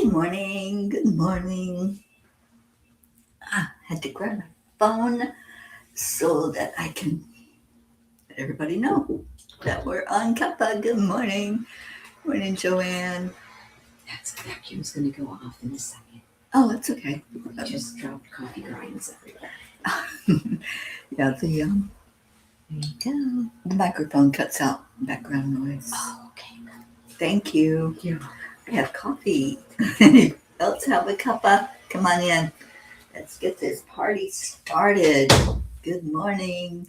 Good morning. Good morning. Had to grab my phone so that I can let everybody know that we're on Cuppa. Good morning. Morning, Joanne. That's the vacuum's going to go off in a second. Oh, that's okay. I just dropped coffee grinds everywhere. Yeah, there you go. The microphone cuts out background noise. Oh, okay. Thank you. You're I have coffee. Anybody else have a cuppa? Come on in. Let's get this party started. Good morning.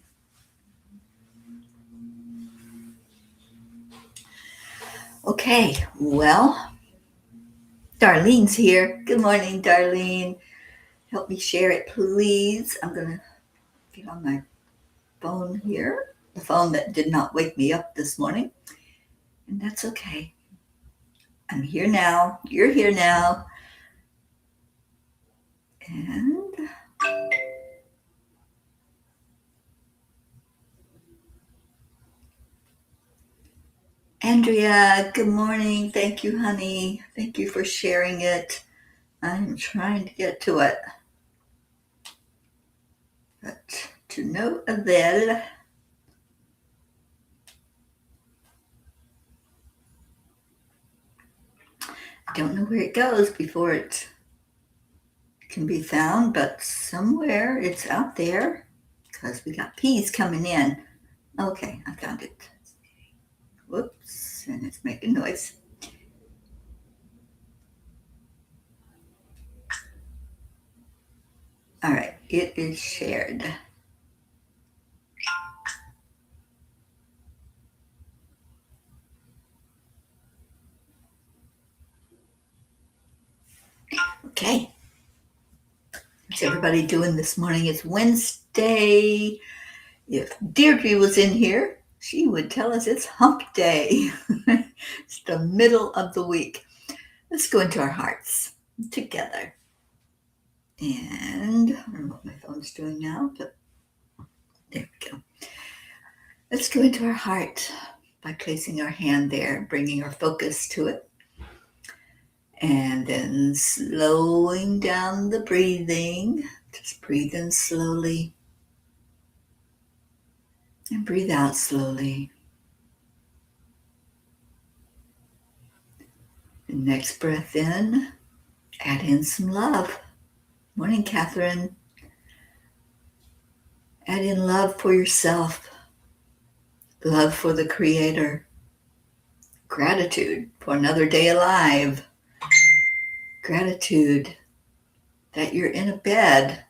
Okay, well, Darlene's here. Good morning, Darlene. Help me share it, please. I'm going to get on my phone here, the phone that did not wake me up this morning. And that's okay. I'm here now. You're here now. And Andrea, good morning. Thank you, honey. Thank you for sharing it. I'm trying to get to it, but to no avail. I don't know where it goes before it can be found, but somewhere it's out there because we got peas coming in. Okay, I found it. Whoops, and it's making noise. All right, it is shared. Okay. What's everybody doing this morning? It's Wednesday. If Deirdre was in here, she would tell us it's hump day. It's the middle of the week. Let's go into our hearts together. And I don't know what my phone's doing now, but there we go. Let's go into our heart by placing our hand there, bringing our focus to it. And then slowing down the breathing. Just breathe in slowly. And breathe out slowly. The next breath in, add in some love. Morning, Catherine. Add in love for yourself. Love for the Creator. Gratitude for another day alive. Gratitude that you're in a bed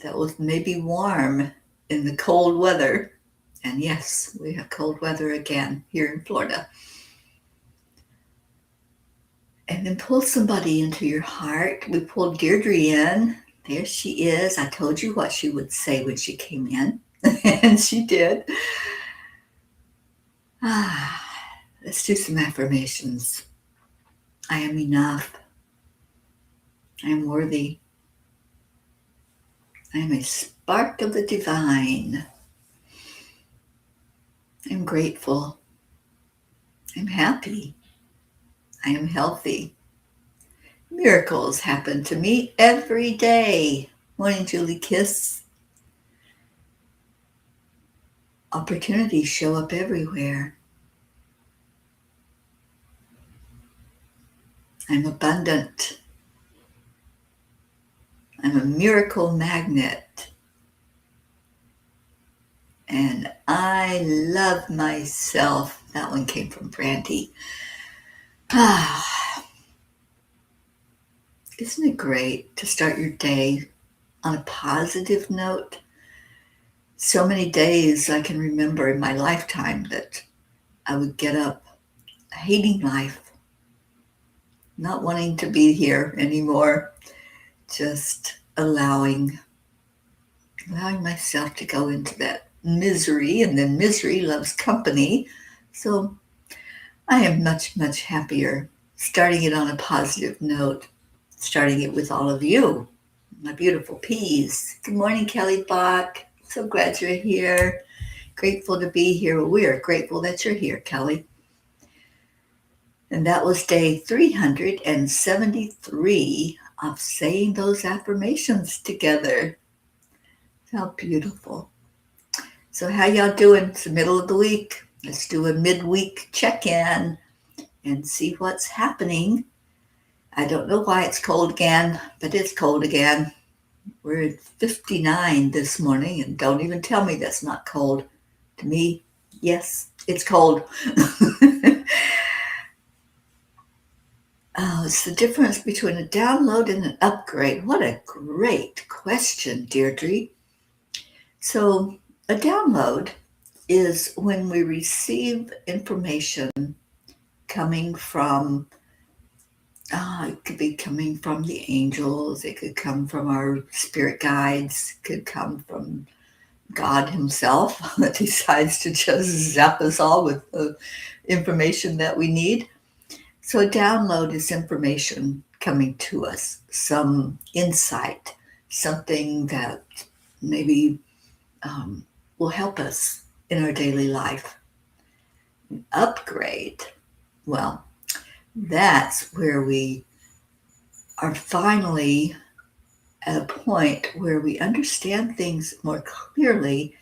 that was maybe warm in the cold weather. And yes, we have cold weather again here in Florida. And then pull somebody into your heart. We pulled Deirdre in. There she is. I told you what she would say when she came in. And she did. Let's do some affirmations. I am enough. I am worthy. I am a spark of the divine. I am grateful. I am happy. I am healthy. Miracles happen to me every day. Morning, Julie Kiss. Opportunities show up everywhere. I'm abundant. I'm a miracle magnet. And I love myself. That one came from Brandy. Isn't it great to start your day on a positive note? So many days I can remember in my lifetime that I would get up hating life, not wanting to be here anymore, just allowing myself to go into that misery, and then misery loves company. So I am much, much happier starting it on a positive note, starting it with all of you, my beautiful peas. Good morning, Kelly Bach. So glad you're here. Grateful to be here. We are grateful that you're here, Kelly. And that was day 373 of saying those affirmations together. How beautiful. So how y'all doing? It's the middle of the week. Let's do a midweek check-in and see what's happening. I don't know why it's cold again, but it's cold again. We're at 59 this morning, and don't even tell me that's not cold. To me, yes, it's cold. Oh, it's the difference between a download and an upgrade. What a great question, Deirdre. So, a download is when we receive information coming from, it could be coming from the angels, it could come from our spirit guides, it could come from God Himself that decides to just zap us all with the information that we need. So, a download is information coming to us, some insight, something that maybe will help us in our daily life. An upgrade, well, that's where we are finally at a point where we understand things more clearly,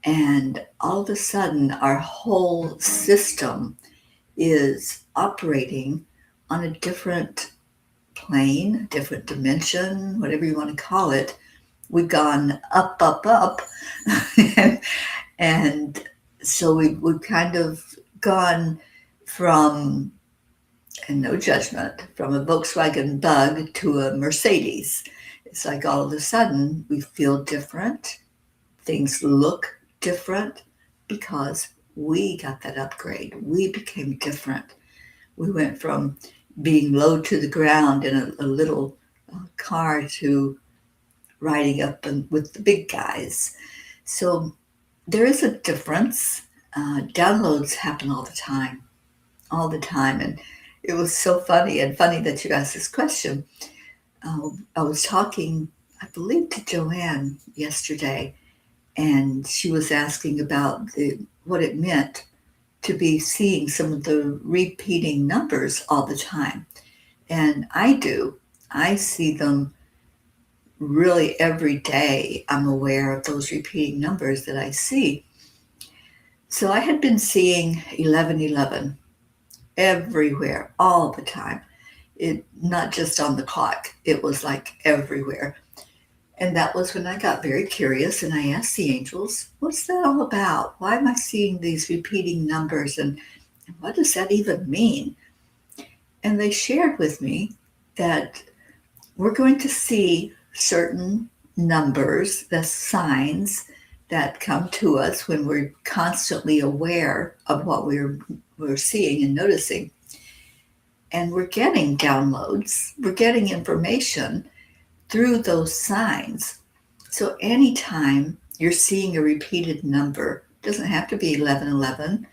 and all of a sudden, our whole system is operating on a different plane, different dimension, whatever you want to call it. We've gone up, up, up. And so we've kind of gone from, and no judgment, from a Volkswagen Bug to a Mercedes. It's like all of a sudden we feel different. Things look different because we got that upgrade. We became different. We went from being low to the ground in a little car to riding up with the big guys. So there is a difference. Downloads happen all the time. And it was so funny that you asked this question. I was talking, I believe, to Joanne yesterday, and she was asking about what it meant to be seeing some of the repeating numbers all the time. And I do. I see them really every day. I'm aware of those repeating numbers that I see. So I had been seeing 1111 everywhere all the time. It not just on the clock. It was like everywhere. And that was when I got very curious and I asked the angels, what's that all about? Why am I seeing these repeating numbers and what does that even mean? And they shared with me that we're going to see certain numbers, the signs that come to us when we're constantly aware of what we're seeing and noticing. And we're getting downloads, we're getting information through those signs. So anytime you're seeing a repeated number, it doesn't have to be 1111.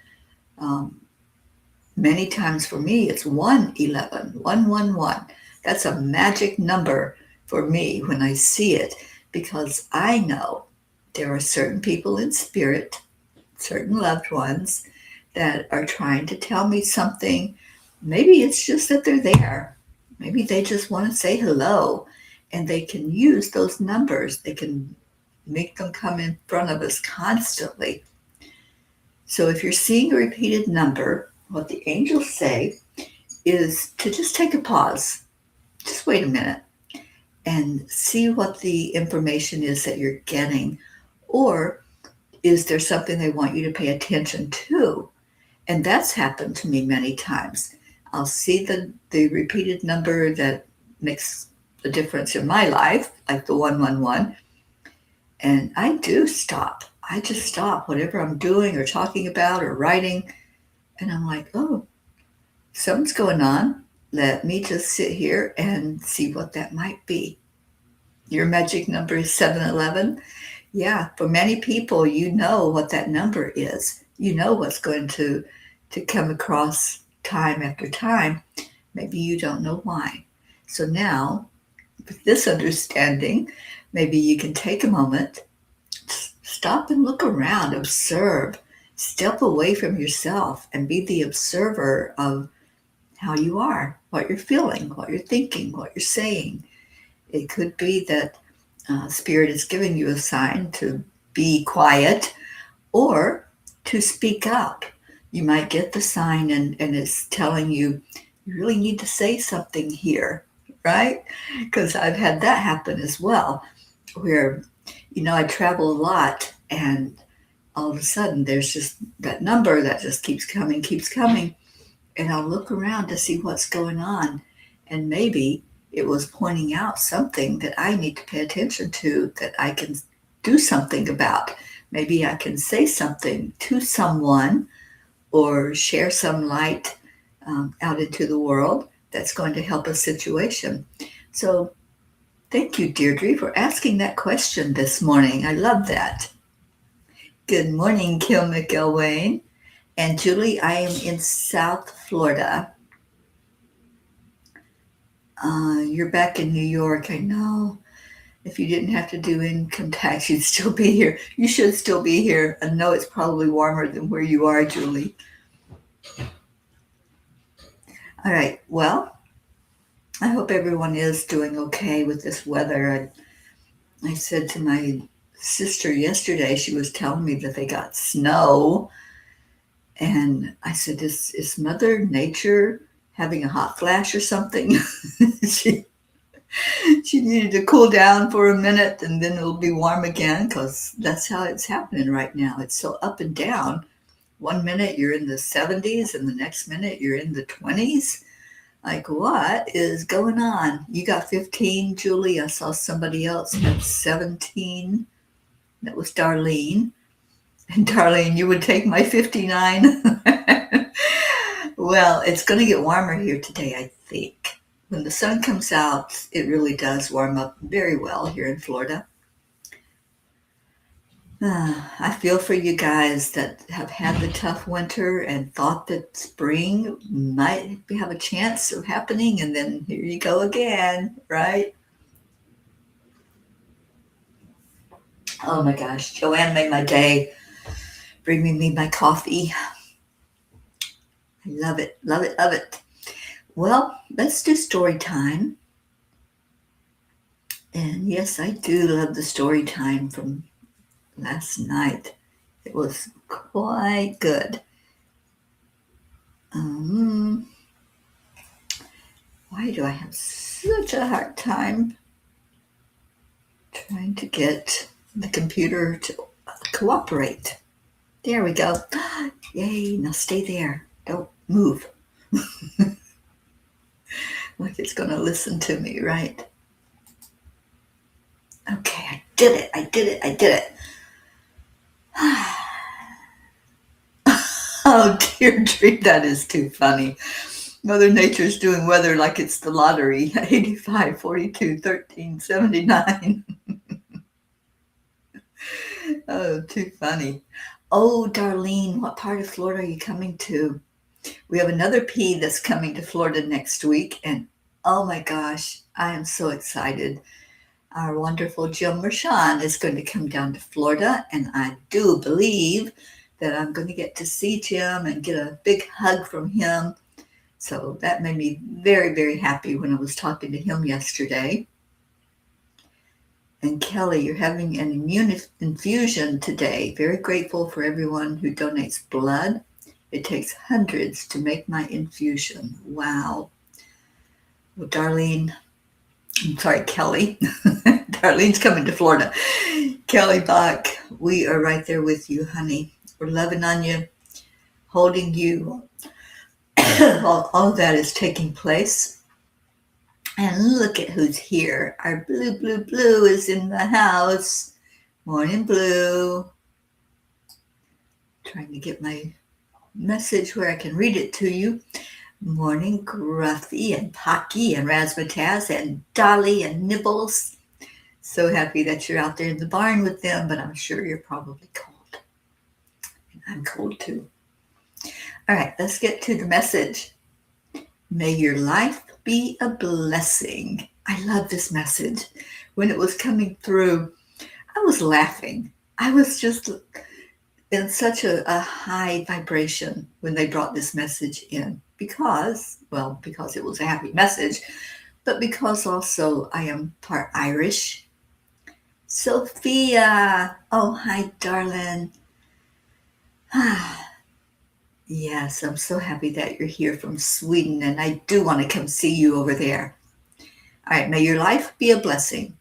Many times for me, it's 111, 111. That's a magic number for me when I see it, because I know there are certain people in spirit, certain loved ones that are trying to tell me something. Maybe it's just that they're there. Maybe they just want to say hello, and they can use those numbers. They can make them come in front of us constantly. So if you're seeing a repeated number, what the angels say is to just take a pause. Just wait a minute and see what the information is that you're getting. Or is there something they want you to pay attention to? And that's happened to me many times. I'll see the repeated number that makes a difference in my life, like the 111, and I do stop. I just stop whatever I'm doing or talking about or writing, and I'm like, oh, something's going on. Let me just sit here and see what that might be. Your magic number is 711. Yeah, for many people, you know what that number is. You know what's going to come across time after time. Maybe you don't know why. So now, with this understanding, maybe you can take a moment, stop and look around, observe, step away from yourself and be the observer of how you are, what you're feeling, what you're thinking, what you're saying. It could be that Spirit is giving you a sign to be quiet or to speak up. You might get the sign and it's telling you, you really need to say something here, right? Because I've had that happen as well, where, I travel a lot and all of a sudden there's just that number that just keeps coming. And I'll look around to see what's going on. And maybe it was pointing out something that I need to pay attention to, that I can do something about. Maybe I can say something to someone or share some light out into the world that's going to help a situation. So thank you, Deirdre, for asking that question this morning. I love that. Good morning, Kim McElwain. And Julie, I am in South Florida. You're back in New York, I know. If you didn't have to do income tax, you'd still be here. You should still be here. I know it's probably warmer than where you are, Julie. All right, well, I hope everyone is doing okay with this weather. I said to my sister yesterday, she was telling me that they got snow. And I said, is Mother Nature having a hot flash or something? she needed to cool down for a minute and then it'll be warm again, because that's how it's happening right now. It's so up and down. One minute you're in the 70s and the next minute you're in the 20s. Like, what is going on? You got 15, Julie. I saw somebody else had 17. That was Darlene. And Darlene, you would take my 59? Well, it's going to get warmer here today, I think. When the sun comes out, it really does warm up very well here in Florida. I feel for you guys that have had the tough winter and thought that spring might have a chance of happening, and then here you go again, right? Oh my gosh, Joanne made my day, bringing me my coffee. I love it, love it, love it. Well, let's do story time. And yes, I do love the story time from last night. It was quite good. Why do I have such a hard time trying to get the computer to cooperate? There we go. Yay, now stay there. Don't move. Like it's going to listen to me, right? Okay, I did it. Oh, Deirdre, that is too funny. Mother Nature's doing weather like it's the lottery. 85, 42, 13, 79. Oh, too funny. Oh, Darlene, what part of Florida are you coming to? We have another P that's coming to Florida next week. And oh my gosh, I am so excited. Our wonderful Jim Mershon is going to come down to Florida. And I do believe that I'm going to get to see Jim and get a big hug from him. So that made me very, very happy when I was talking to him yesterday. And Kelly, you're having an immune infusion today. Very grateful for everyone who donates blood. It takes hundreds to make my infusion. Wow. Well, Kelly. Darlene's coming to Florida. Kelly Bach, we are right there with you, honey. We're loving on you, holding you. All of that is taking place. And look at who's here. Our Blue is in the house. Morning, Blue. Trying to get my message where I can read it to you. Morning, Gruffy and Pocky and Razzmatazz and Dolly and Nibbles. So happy that you're out there in the barn with them, but I'm sure you're probably cold. And I'm cold too. All right, let's get to the message. May your life be a blessing. I love this message. When it was coming through, I was laughing. I was just in such a high vibration when they brought this message in, because it was a happy message, but because also I am part Irish. Sophia, oh, hi, darling. Yes, I'm so happy that you're here from Sweden, and I do want to come see you over there. All right, may your life be a blessing.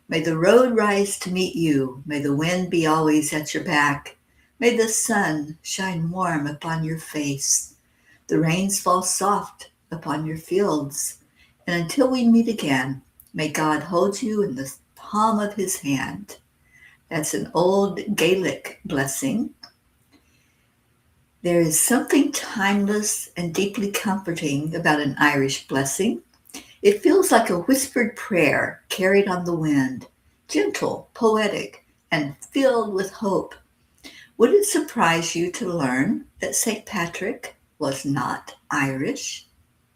May the road rise to meet you. May the wind be always at your back. May the sun shine warm upon your face. The rains fall soft upon your fields. And until we meet again, may God hold you in the palm of his hand. That's an old Gaelic blessing. There is something timeless and deeply comforting about an Irish blessing. It feels like a whispered prayer carried on the wind, gentle, poetic, and filled with hope. Would it surprise you to learn that St. Patrick was not Irish?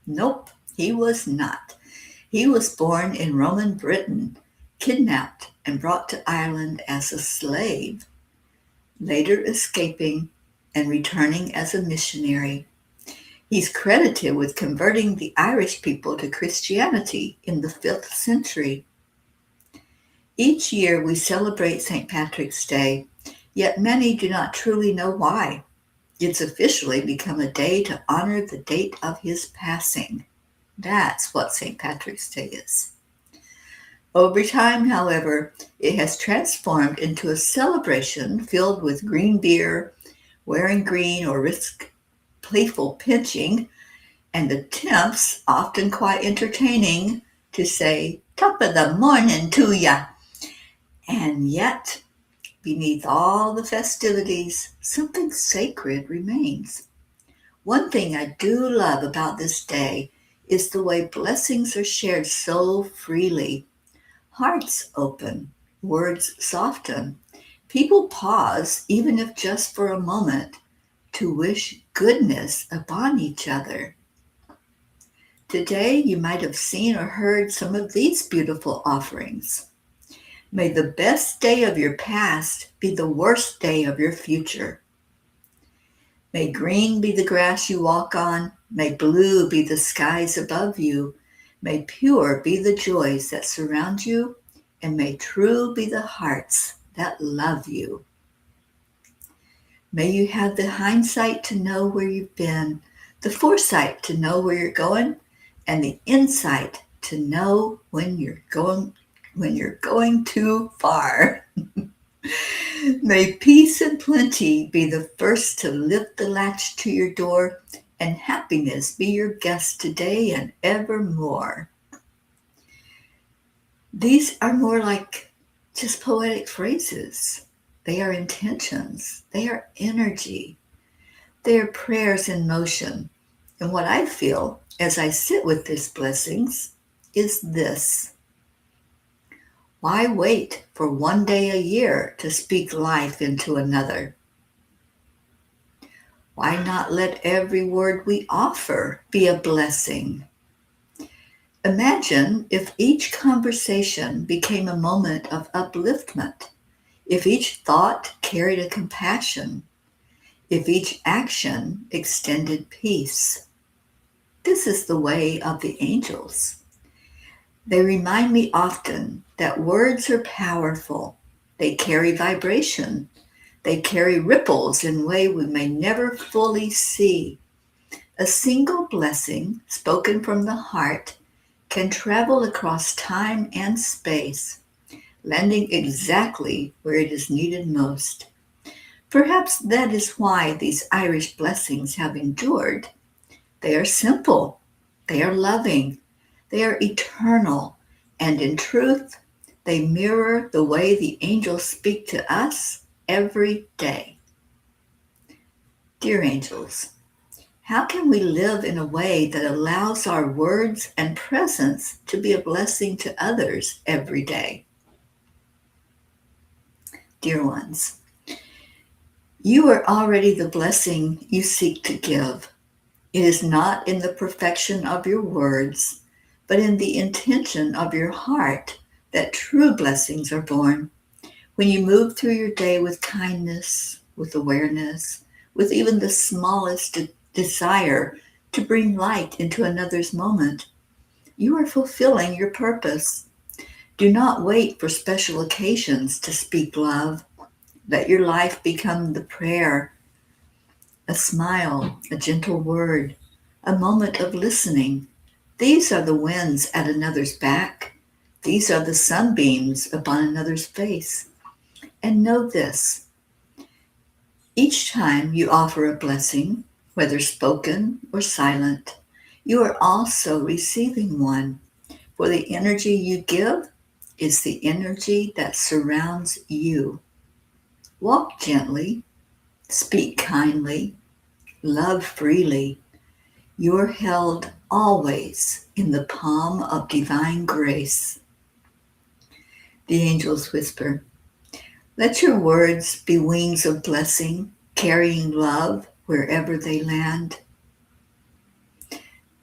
Nope, he was not. He was born in Roman Britain, kidnapped and brought to Ireland as a slave, later escaping and returning as a missionary. He's credited with converting the Irish people to Christianity in the 5th century. Each year we celebrate St. Patrick's Day, yet many do not truly know why. It's officially become a day to honor the date of his passing. That's what St. Patrick's Day is. Over time, however, it has transformed into a celebration filled with green beer, wearing green or risk playful pinching, and attempts, often quite entertaining, to say, top of the morning to ya. And yet, beneath all the festivities, something sacred remains. One thing I do love about this day is the way blessings are shared so freely. Hearts open, words soften. People pause, even if just for a moment, to wish goodness upon each other. Today, you might have seen or heard some of these beautiful offerings. May the best day of your past be the worst day of your future. May green be the grass you walk on. May blue be the skies above you. May pure be the joys that surround you. And may true be the hearts that love you. May you have the hindsight to know where you've been, the foresight to know where you're going, and the insight to know when you're going too far. May peace and plenty be the first to lift the latch to your door, and happiness be your guest today and evermore. These are more like just poetic phrases. They are intentions. They are energy. They are prayers in motion. And what I feel as I sit with these blessings is this. Why wait for one day a year to speak life into another? Why not let every word we offer be a blessing? Imagine if each conversation became a moment of upliftment, if each thought carried a compassion, if each action extended peace. This is the way of the angels. They remind me often that words are powerful. They carry vibration. They carry ripples in a way we may never fully see. A single blessing spoken from the heart can travel across time and space, landing exactly where it is needed most. Perhaps that is why these Irish blessings have endured. They are simple, they are loving, they are eternal, and in truth, they mirror the way the angels speak to us every day. Dear angels, how can we live in a way that allows our words and presence to be a blessing to others every day? Dear ones, you are already the blessing you seek to give. It is not in the perfection of your words, but in the intention of your heart that true blessings are born. When you move through your day with kindness, with awareness, with even the smallest desire to bring light into another's moment. You are fulfilling your purpose. Do not wait for special occasions to speak love. Let your life become the prayer, a smile, a gentle word, a moment of listening. These are the winds at another's back. These are the sunbeams upon another's face. And know this: each time you offer a blessing, whether spoken or silent, you are also receiving one, for the energy you give is the energy that surrounds you. Walk gently, speak kindly, love freely. You're held always in the palm of divine grace. The angels whisper, let your words be wings of blessing, carrying love wherever they land.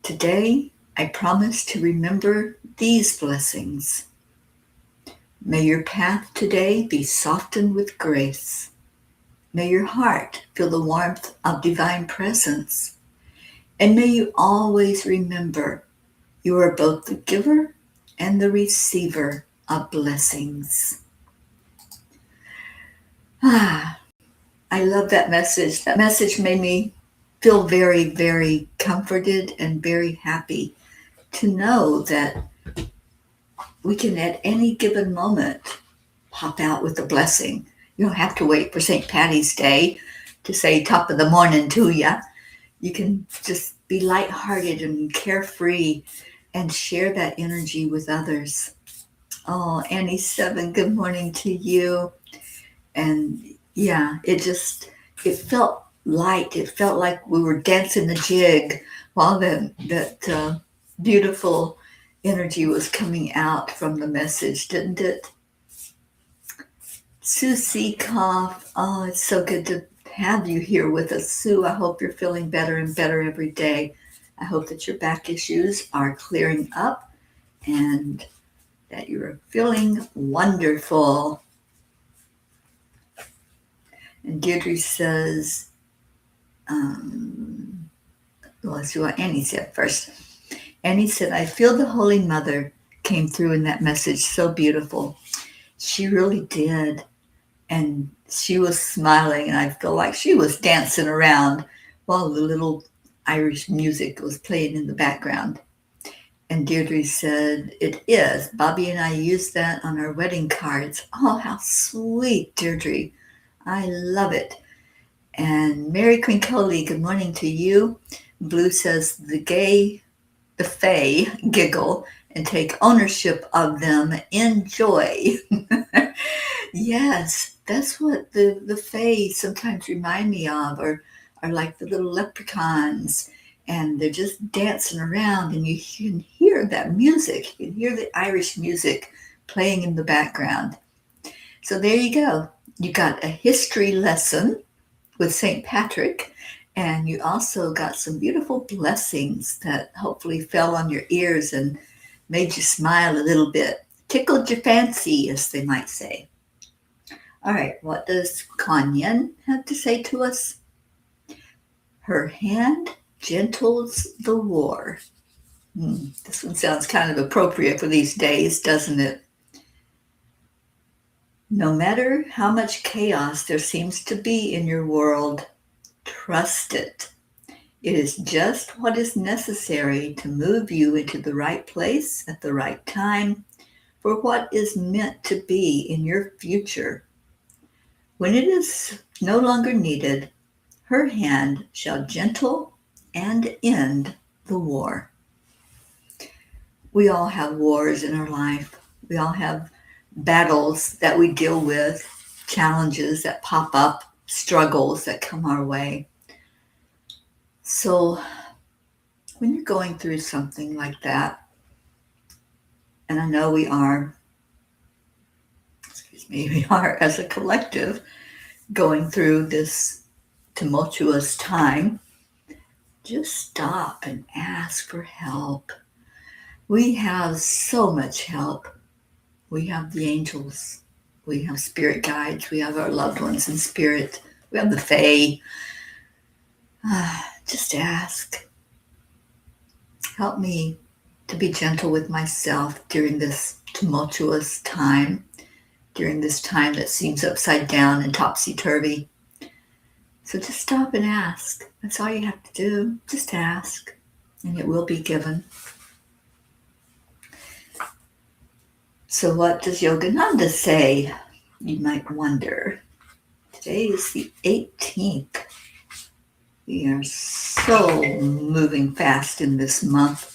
Today, I promise to remember these blessings. May your path today be softened with grace. May your heart feel the warmth of divine presence. And may you always remember you are both the giver and the receiver of blessings. I love that message. That message made me feel very, very comforted and very happy to know that we can at any given moment pop out with a blessing. You don't have to wait for St. Patty's Day to say top of the morning to ya. You can just be lighthearted and carefree and share that energy with others. Oh, Annie Seven, good morning to you. And yeah, it felt light. It felt like we were dancing the jig while that beautiful energy was coming out from the message, didn't it? Susie Cough, oh, it's so good to have you here with us, Sue. I hope you're feeling better and better every day. I hope that your back issues are clearing up and that you're feeling wonderful. And Deirdre says, let's see what Annie said first. Annie said, I feel the Holy Mother came through in that message. So beautiful. She really did. And she was smiling, and I feel like she was dancing around while the little Irish music was playing in the background. And Deirdre said, it is. Bobby and I used that on our wedding cards. Oh, how sweet, Deirdre. I love it. And Mary Quincoli, good morning to you. Blue says, the fae giggle and take ownership of them. Enjoy. Yes, that's what the fae sometimes remind me of, or are like the little leprechauns, and they're just dancing around, and you can hear that music. You can hear the Irish music playing in the background. So there you go. You got a history lesson with St. Patrick, and you also got some beautiful blessings that hopefully fell on your ears and made you smile a little bit. Tickled your fancy, as they might say. All right, what does Kanyen have to say to us? Her hand gentles the war. This one sounds kind of appropriate for these days, doesn't it? No matter how much chaos there seems to be in your world, trust it. It is just what is necessary to move you into the right place at the right time for what is meant to be in your future. When it is no longer needed, her hand shall gentle and end the war. We all have wars in our life. We all have battles that we deal with, challenges that pop up, struggles that come our way. So when you're going through something like that, and I know we are as a collective going through this tumultuous time, just stop and ask for help. We have so much help. We have the angels. We have spirit guides. We have our loved ones in spirit. We have the fae. Just ask. Help me to be gentle with myself during this tumultuous time, during this time that seems upside down and topsy-turvy. So just stop and ask. That's all you have to do. Just ask, and it will be given. So what does Yogananda say? You might wonder. Today is the 18th. We are so moving fast in this month.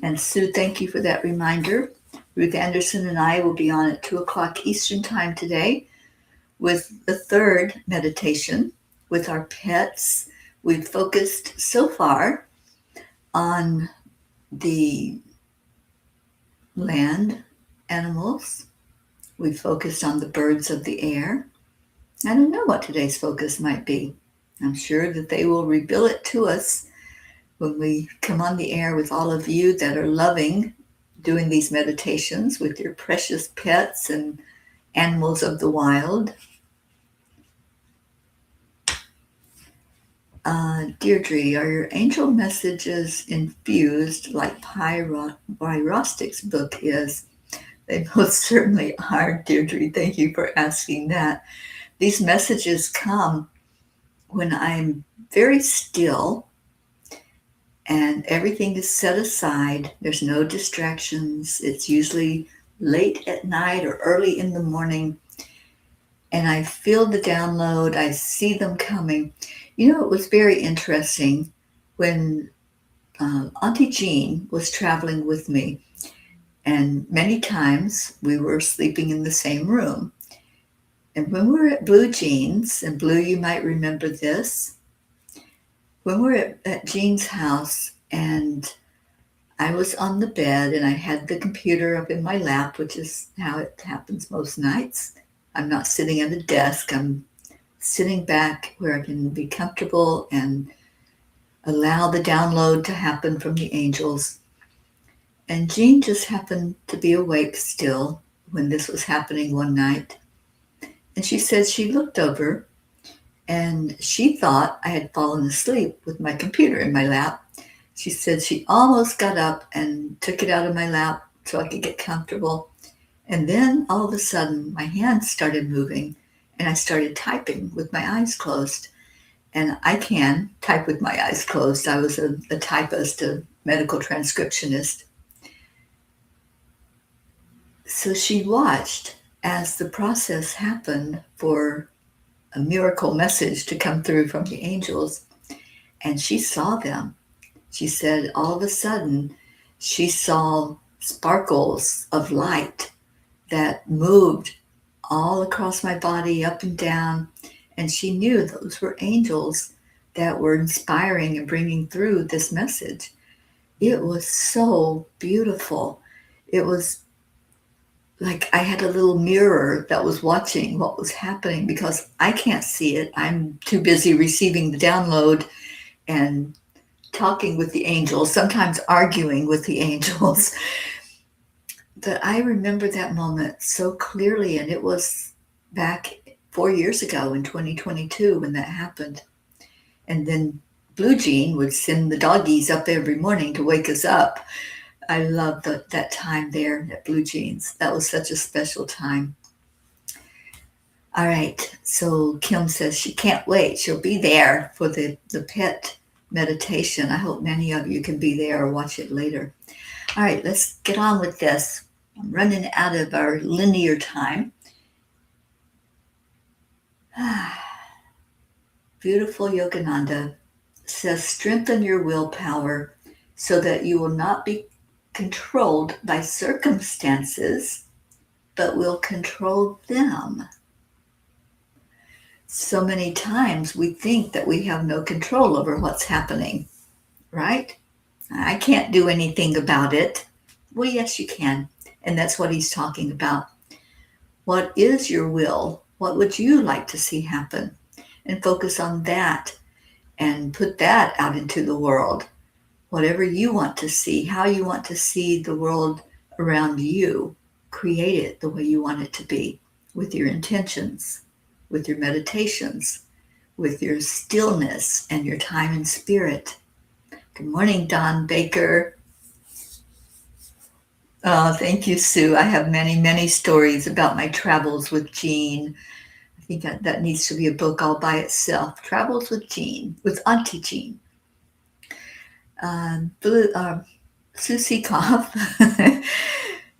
And Sue, thank you for that reminder. Ruth Anderson and I will be on at 2 o'clock Eastern Time today with the third meditation with our pets. We've focused so far on the land animals. We've focused on the birds of the air. I don't know what today's focus might be. I'm sure that they will reveal it to us when we come on the air with all of you that are loving doing these meditations with your precious pets and animals of the wild. Deirdre, are your angel messages infused like Rostic's book is? They most certainly are, Deirdre. Thank you for asking that. These messages come when I'm very still and everything is set aside. There's no distractions. It's usually late at night or early in the morning. And I feel the download. I see them coming. You know, it was very interesting when Auntie Jean was traveling with me. And many times we were sleeping in the same room. And when we were at Blue Jean's, and Blue, you might remember this, when we were at Jean's house and I was on the bed and I had the computer up in my lap, which is how it happens most nights. I'm not sitting at a desk. I'm sitting back where I can be comfortable and allow the download to happen from the angels. And Jean just happened to be awake still when this was happening one night. And she said she looked over and she thought I had fallen asleep with my computer in my lap. She said she almost got up and took it out of my lap so I could get comfortable. And then all of a sudden, my hands started moving and I started typing with my eyes closed. And I can type with my eyes closed. I was a typist, a medical transcriptionist. So she watched as the process happened for a miracle message to come through from the angels, and she saw them. She said all of a sudden she saw sparkles of light that moved all across my body, up and down, and she knew those were angels that were inspiring and bringing through this message. It was so beautiful. It was like I had a little mirror that was watching what was happening because I can't see it. I'm too busy receiving the download and talking with the angels, sometimes arguing with the angels. But I remember that moment so clearly, and it was back 4 years ago in 2022 when that happened. And then Blue Jean would send the doggies up every morning to wake us up. I loved that time there at Blue Jeans. That was such a special time. All right, so Kim says she can't wait. She'll be there for the pet meditation. I hope many of you can be there or watch it later. All right, let's get on with this. I'm running out of our linear time. Beautiful Yogananda says, strengthen your willpower so that you will not be controlled by circumstances, but will control them. So many times we think that we have no control over what's happening, right? I can't do anything about it. Well, yes, you can. And that's what he's talking about. What is your will? What would you like to see happen? And focus on that and put that out into the world. Whatever you want to see, how you want to see the world around you, create it the way you want it to be, with your intentions, with your meditations, with your stillness and your time and spirit. Good morning, Don Baker. Oh, thank you, Sue. I have many, many stories about my travels with Jean. I think that needs to be a book all by itself. Travels with Jean, with Auntie Jean. Blue, Sue Seekoff.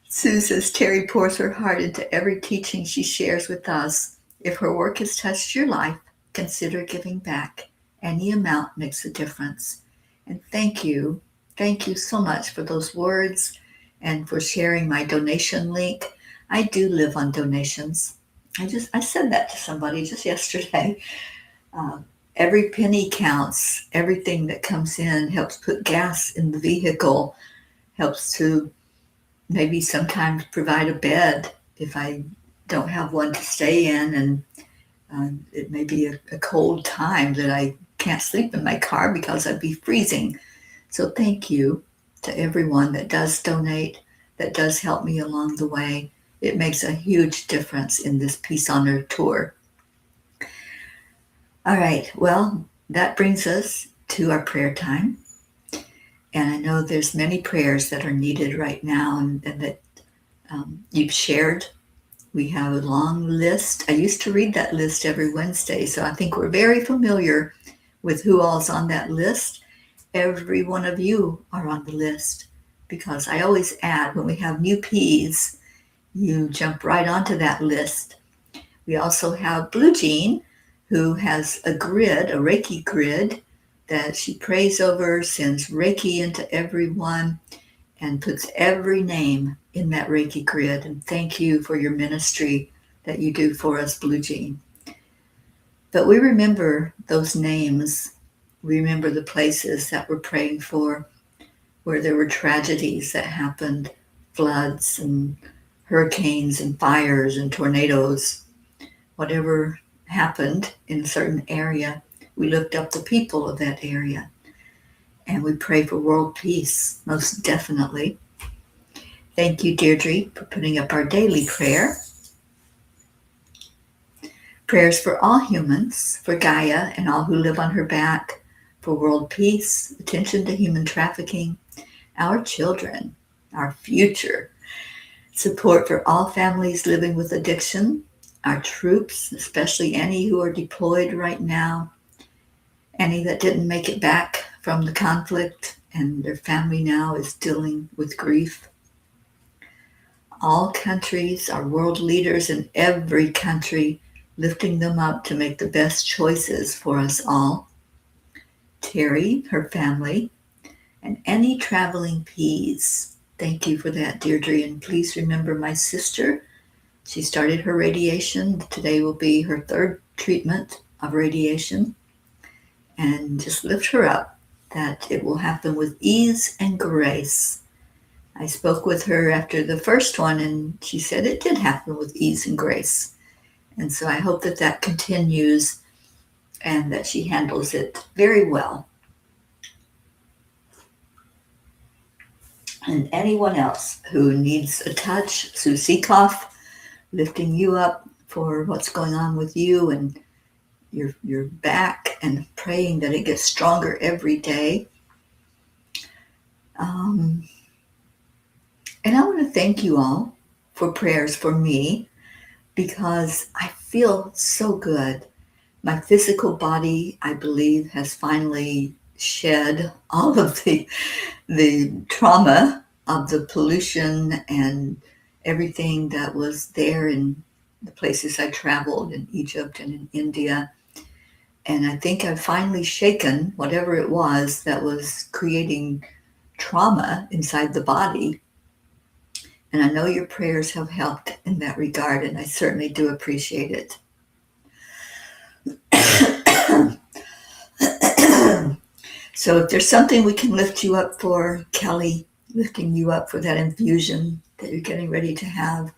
Sue says Teri pours her heart into every teaching she shares with us. If her work has touched your life, consider giving back. Any amount makes a difference. And thank you. Thank you so much for those words and for sharing my donation link. I do live on donations. I said that to somebody just yesterday. Uh, every penny counts. Everything that comes in helps put gas in the vehicle, helps to maybe sometimes provide a bed if I don't have one to stay in, and it may be a cold time that I can't sleep in my car because I'd be freezing. So thank you to everyone that does donate, that does help me along the way. It makes a huge difference in this Peace on Earth tour. All right, well, that brings us to our prayer time. And I know there's many prayers that are needed right now and that you've shared. We have a long list. I used to read that list every Wednesday, so I think we're very familiar with who all's on that list. Every one of you are on the list because I always add when we have new P's, you jump right onto that list. We also have Blue Jean, who has a grid, a Reiki grid, that she prays over, sends Reiki into everyone, and puts every name in that Reiki grid. And thank you for your ministry that you do for us, Blue Jean. But we remember those names. We remember the places that we're praying for, where there were tragedies that happened, floods and hurricanes and fires and tornadoes. Whatever happened in a certain area, we lift up the people of that area. And we pray for world peace, most definitely. Thank you, Deirdre, for putting up our daily prayer. Prayers for all humans, for Gaia and all who live on her back, for world peace, attention to human trafficking, our children, our future, support for all families living with addiction, our troops, especially any who are deployed right now, any that didn't make it back from the conflict and their family now is dealing with grief. All countries, our world leaders in every country, lifting them up to make the best choices for us all. Teri, her family, and any traveling P's. Thank you for that, Deirdre. And please remember my sister. She started her radiation. Today will be her third treatment of radiation. And just lift her up that it will happen with ease and grace. I spoke with her after the first one, and she said it did happen with ease and grace. And so I hope that that continues and that she handles it very well. And anyone else who needs a touch, Sue Seekoff, lifting you up for what's going on with you and your back and praying that it gets stronger every day. And I want to thank you all for prayers for me because I feel so good. My physical body, I believe, has finally shed all of the trauma of the pollution and everything that was there in the places I traveled in Egypt and in India. And I think I've finally shaken whatever it was that was creating trauma inside the body. And I know your prayers have helped in that regard, and I certainly do appreciate it. So if there's something we can lift you up for, Kelly, lifting you up for that infusion that you're getting ready to have,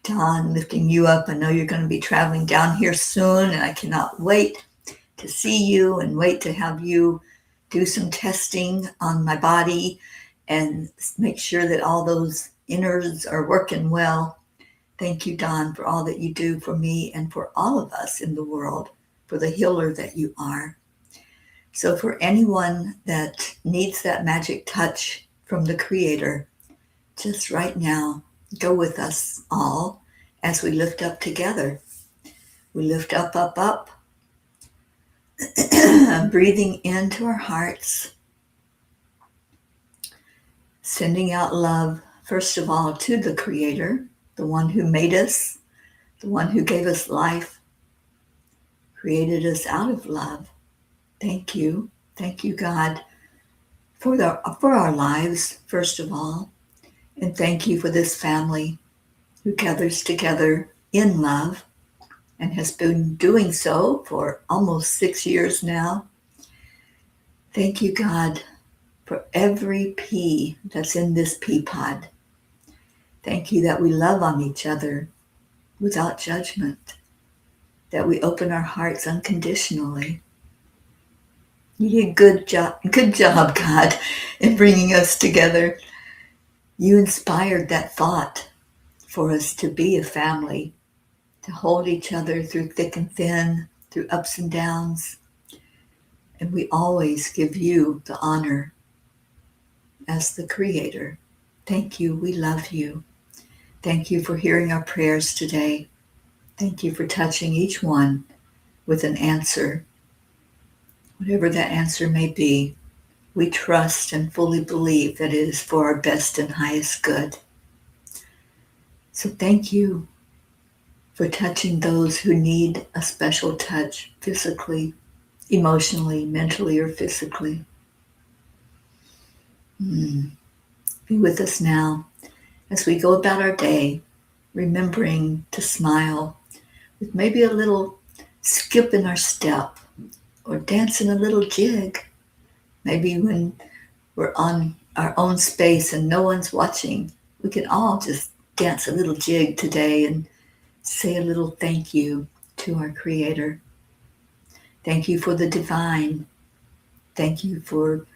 Don, lifting you up. I know you're going to be traveling down here soon, and I cannot wait to see you and wait to have you do some testing on my body and make sure that all those innards are working well. Thank you, Don, for all that you do for me and for all of us in the world, for the healer that you are. So for anyone that needs that magic touch from the Creator, just right now, go with us all as we lift up together. We lift up, up, up, breathing into our hearts, sending out love, first of all, to the Creator, the one who made us, the one who gave us life, created us out of love. Thank you. Thank you, God, for our lives, first of all. And thank you for this family who gathers together in love and has been doing so for almost 6 years now. Thank you, God, for every pea that's in this pea pod. Thank you that we love on each other without judgment, that we open our hearts unconditionally. You did good job, God, in bringing us together. You inspired that thought for us to be a family, to hold each other through thick and thin, through ups and downs. And we always give you the honor as the Creator. Thank you. We love you. Thank you for hearing our prayers today. Thank you for touching each one with an answer. Whatever that answer may be, we trust and fully believe that it is for our best and highest good. So thank you for touching those who need a special touch physically, emotionally, mentally, or physically. Be with us now as we go about our day, remembering to smile with maybe a little skip in our step or dancing a little jig. Maybe when we're on our own space and no one's watching, we can all just dance a little jig today and say a little thank you to our Creator. Thank you for the divine. Thank you for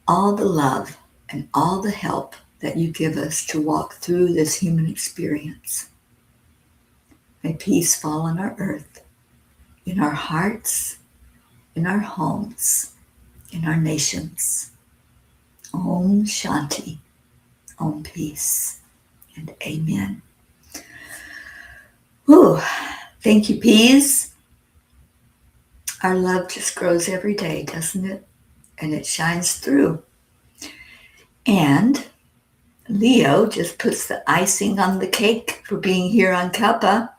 all the love and all the help that you give us to walk through this human experience. May peace fall on our earth, in our hearts, in our homes, in our nations. Om Shanti, Om Peace, and Amen. Whew. Thank you, peas. Our love just grows every day, doesn't it? And it shines through. And Leo just puts the icing on the cake for being here on Cuppa.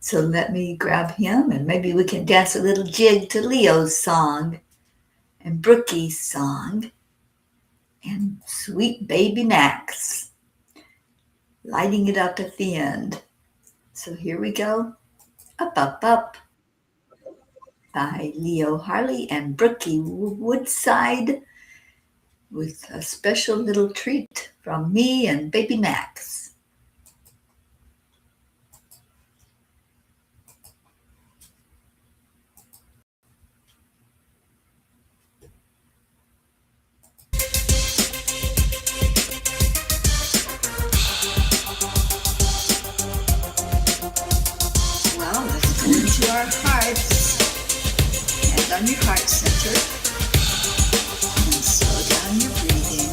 So let me grab him and maybe we can dance a little jig to Leo's song and Brookie's song and sweet baby Max lighting it up at the end. So here we go. Up, up, up. By Leo Harley and Brookie Woodside with a special little treat from me and baby Max. Well, let's go into our hearts. Hand on your heart center. And slow down your breathing.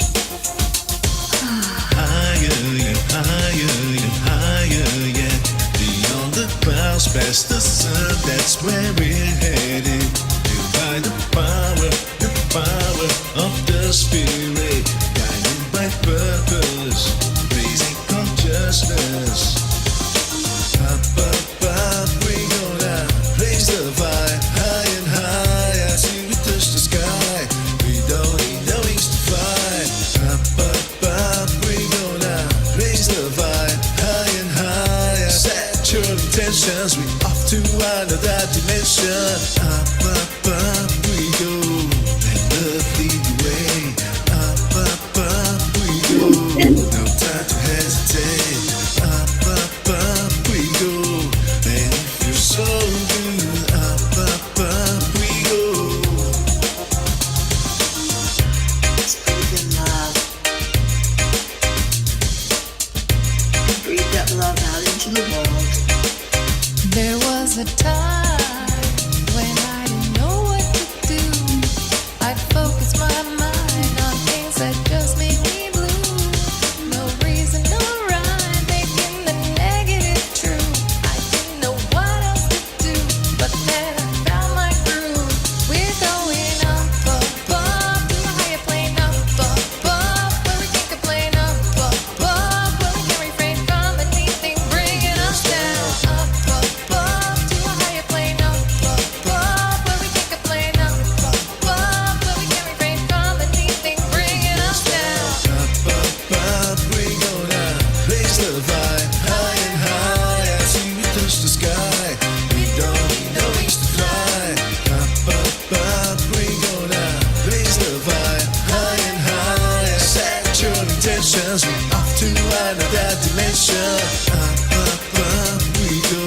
Higher and higher and higher, yeah. Beyond the clouds, past the sun, that's where we're headed. By the power of the Spirit, guided by purpose, raising consciousness. Up, up, up, we go down, raise the fire, high and high, till we touch the sky. We don't need no wings to fly. Up, up, up, we go down, raise the fire, high and high. Set your intentions, we off to another dimension. Up, up, we go, let love lead the way. Up, we go, no time to hesitate. Up, we go, and it feels so good. Up, we go. Let's breathe in love. Breathe that love out into the world. There was a time when congratulations, we're off to another dimension. Up, up, up we go,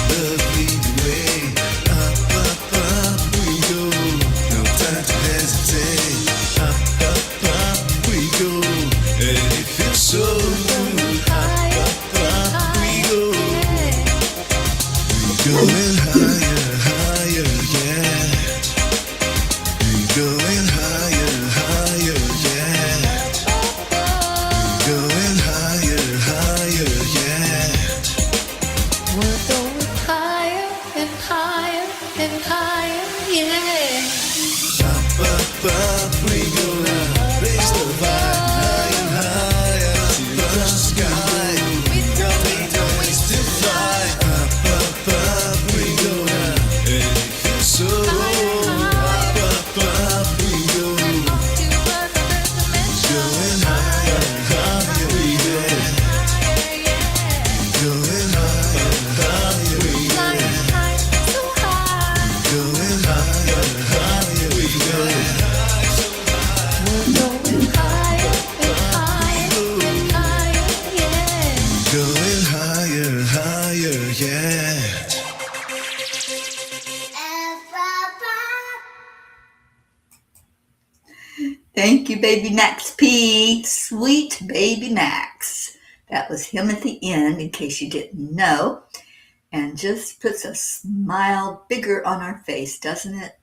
love lead the way. Up, up, up we go, no time to hesitate. Up, up, up we go, and it feels so good. Up, up, up we go, we're going higher, higher, yeah. We're going higher, higher, yeah. We're going higher, higher, yeah. We're going higher and higher and higher, yeah. Up, up, up, we go now. Raise the vibe, higher, higher, to the sky. Don't need no ways to fly. Up, up, up, we go now. And it feels so up, up, up, we go. Going higher, higher, we go. Going higher, higher, we go. Going higher, higher, we go. Going higher, higher, yeah. Thank you, baby Max P. Sweet baby Max. That was him at the end, in case you didn't know. And just puts a smile bigger on our face, doesn't it?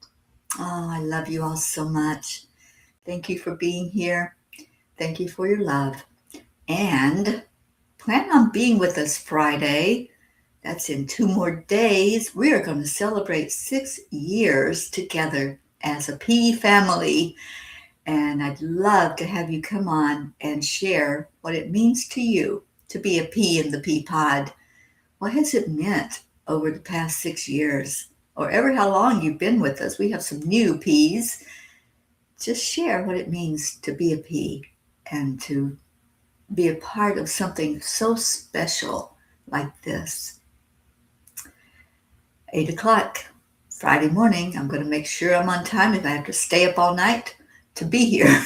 Oh, I love you all so much. Thank you for being here. Thank you for your love. And plan on being with us Friday. That's in 2 more days. We are going to celebrate 6 years together as a P family. And I'd love to have you come on and share what it means to you to be a P in the P pod. What has it meant over the past 6 years, or ever how long you've been with us? We have some new Ps. Just share what it means to be a P and to be a part of something so special like this. 8 o'clock Friday morning. I'm going to make sure I'm on time if I have to stay up all night to be here.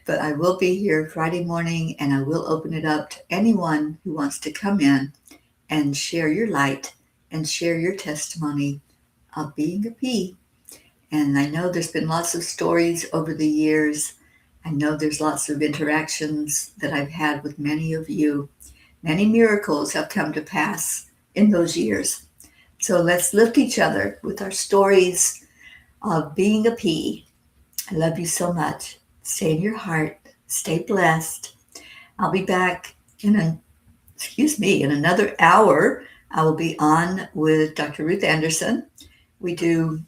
But I will be here Friday morning, and I will open it up to anyone who wants to come in and share your light and share your testimony of being a P. And I know there's been lots of stories over the years. I know there's lots of interactions that I've had with many of you. Many miracles have come to pass in those years. So let's lift each other with our stories of being a P. I love you so much. Stay in your heart. Stay blessed. I'll be back in another hour. I will be on with Dr. Ruth Anderson. We do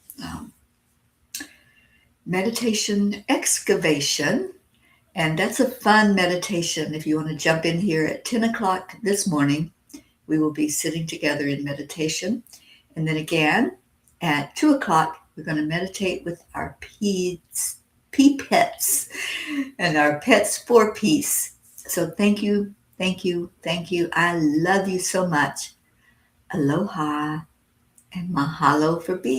meditation excavation, and that's a fun meditation. If you want to jump in here at 10 o'clock this morning, we will be sitting together in meditation. And then again at 2 o'clock, we're going to meditate with our P pets and our pets for peace. So thank you, thank you, thank you. I love you so much. Aloha and mahalo for being.